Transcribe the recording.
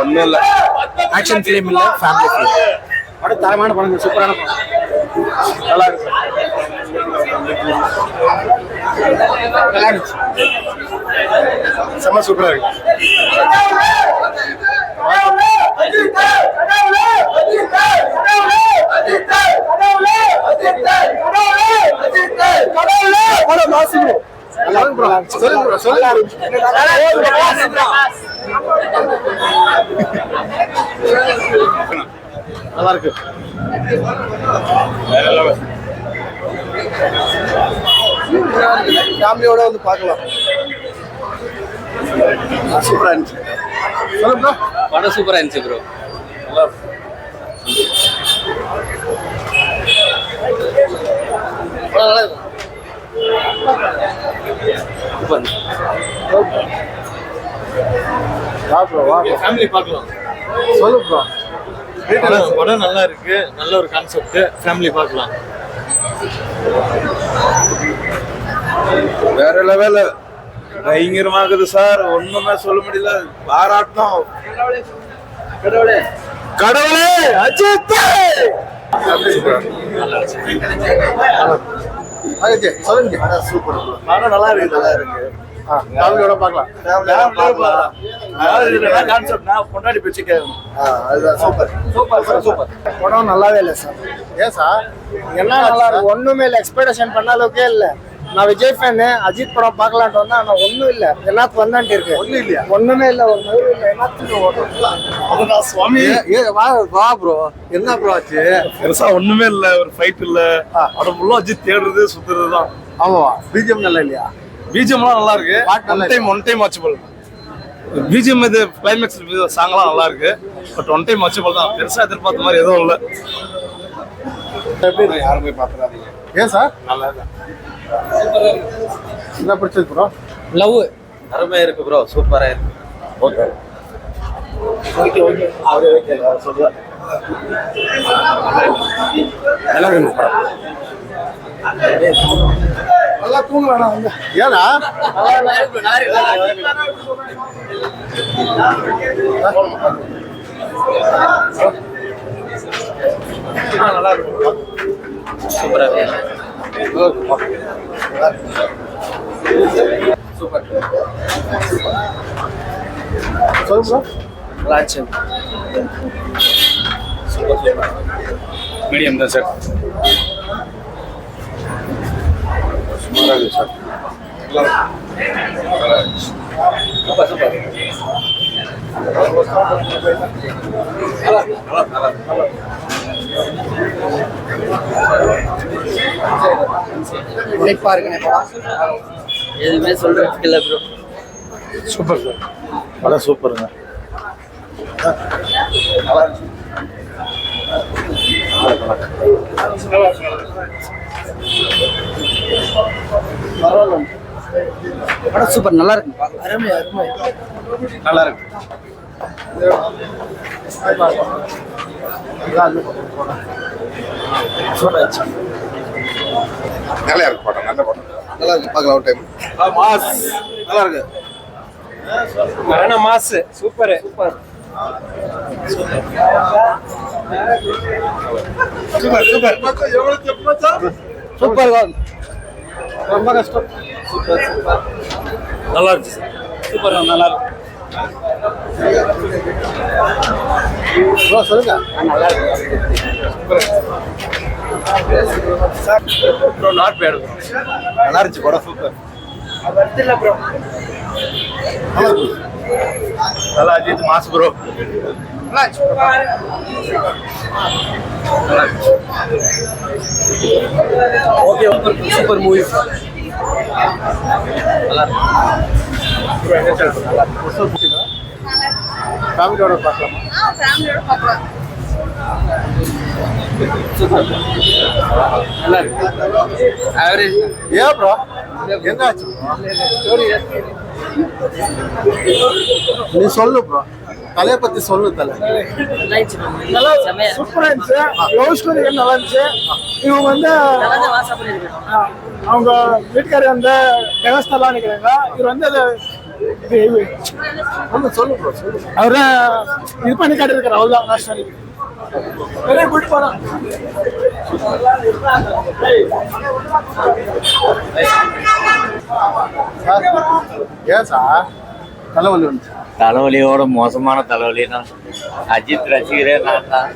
ஒன்னும் இல்ல, action film இல்ல, ஃபேமிலி ஃபிலிம். படம் தரமான படம், சூப்பரான படம், நல்லா இருக்கு, நல்லா இருந்துச்சு, செம்ம சூப்பரா இருக்கு. நல்லா இருக்கு, ஃபேமிலியோட வந்து பார்க்கலாம். சூப்பரா இருந்துச்சு. சொல்லுங்க, படம் சூப்பரா இருந்துச்சு ப்ரோ. நல்லா இருக்கு. ஃபேமிலி பார்க்கலாம். சொல்லு ப்ரோ. படம் நல்லா இருக்கு, நல்ல ஒரு கான்செப்ட், ஃபேமிலி பார்க்கலாம். வேற லெவல், பயங்கரமாகுது சார், ஒண்ணுமே சொல்ல முடியல. பாராட்டம் கடவுளே, அஜித் சொல்லுங்க. சூப்பர், படம் நல்லா இருக்கு, நல்லா இருக்கு. ஃபேமிலியோட பார்க்கலாம். பொண்டாடி பிடிச்சிக்க. அதுதான் சூப்பர், சூப்பர், சூப்பர். படம் நல்லாவே இல்லை சார். ஏன் சார்? என்ன நல்லா இருக்கு, ஒண்ணுமே இல்லை, எக்ஸ்பெக்டேஷன் பண்ண அளவுக்கே இல்லை. நான் விஜய் ஃபேனு, அஜித் படம் பார்க்கலான்ட்டு வந்தேன், ஆனால் ஒன்றும் இல்லை, எல்லாத்துக்கும் வந்தான்ட்டு இருக்கு. ஒன்றும் இல்லையா? ஒண்ணுமே இல்லை, ஒரு நூறு இல்லை, எல்லாத்துக்கும் சுவாமி. வா ப்ரோ, என்ன ப்ரோ ஆச்சு? பெருசா ஒண்ணுமே இல்ல, ஒரு ஃபைட் இல்ல, படம் ஃபுல்லா அஜித் தேடுறது சுத்துறது தான். ஆமாவா? பிஜிஎம் நல்லா இல்லையா? பிஜிஎம்லாம் நல்லா இருக்கு, ஒன் டைம் வாட்சபிள். பிஜிஎம் இது கிளைமேக்ஸ் சாங்லாம் நல்லா இருக்கு, பட் ஒன் டைம் வாட்சபிள் தான். பெருசா எதிர்பார்த்த மாதிரி எதுவும் இல்லை. யாருமே பார்த்துறாதீங்க. ஏன் சார்? நல்லா இருக்கு. என்ன பிடிச்சது ப்ரோ? லவ் அருமையா இருக்கு ப்ரோ, சூப்பரா இருக்கு. Okay okay okay. அவரே ஓகே சொல்லுங்க. நல்லா இருக்கு படம். நல்லா தூங்க வேணாம் வந்து. ஏன்னா நல்லா இருக்கு, சூப்பரா இருக்கு. சூப்பர். சொல்லுங்க. லாச்சன் மீடியம் தான் சார். சுமாராக இருக்கு சார். Super super. எதுவுமே சொல்றதுக்கு இல்லை ப்ரோ. சூப்பர் சார், படம் சூப்பருங்க. படம் சூப்பர், நல்லா இருக்கு. அருமை அருமை, நல்லா இருக்கு. நல்லா இருக்கு படம், நல்ல படம், நல்லா இருக்கு, பார்க்கலாம் ஒரு டைம். மாஸ் நல்லா இருக்கு. Mass super super super super super. ரொம்ப கஷ்டம். சூப்பர் சூப்பர், நல்லா இருக்கு சார். சூப்பர், நல்லா இருக்கு. ப்ரோ சொல்லுங்க. நல்லா இருக்கு ப்ரோ, நாட் பேட். நல்லா இருந்துச்சு படம், சூப்பர். நல்லா Ajith mass bro. Okay, super movie. நல்லா இருக்கு. ஃபேமிலியோட பார்க்கலாமா? ஃபேமிலியோட பார்க்கலாம். நல்லா இருக்கு. ஆவரேஜ். ஏன் ப்ரோ, என்ன ஆச்சு? நீ சொல்லு ப்ரோ, தலையை பத்தி சொல்லு. தலை நல்லா சூப்பரா இருந்துச்சு. லவ் ஸ்டோரி நல்லா இருந்துச்சு. இவங்க வந்து அவங்க வீட்டுக்காரர் வந்து டெவஸ்டெல்லாம் நினைக்கிறாங்க. இவர் வந்து அதை அவரை இது பண்ணி காட்டிருக்காரு. அவ்வளோதான் லாஸ்ட் வரைக்கும். பெரிய குட் படம். ஏன் சார் தலைவலி வந்துச்சு? தலைவலியோட மோசமான தலைவலி தான். அஜித் ரசிகரே நான் தான்.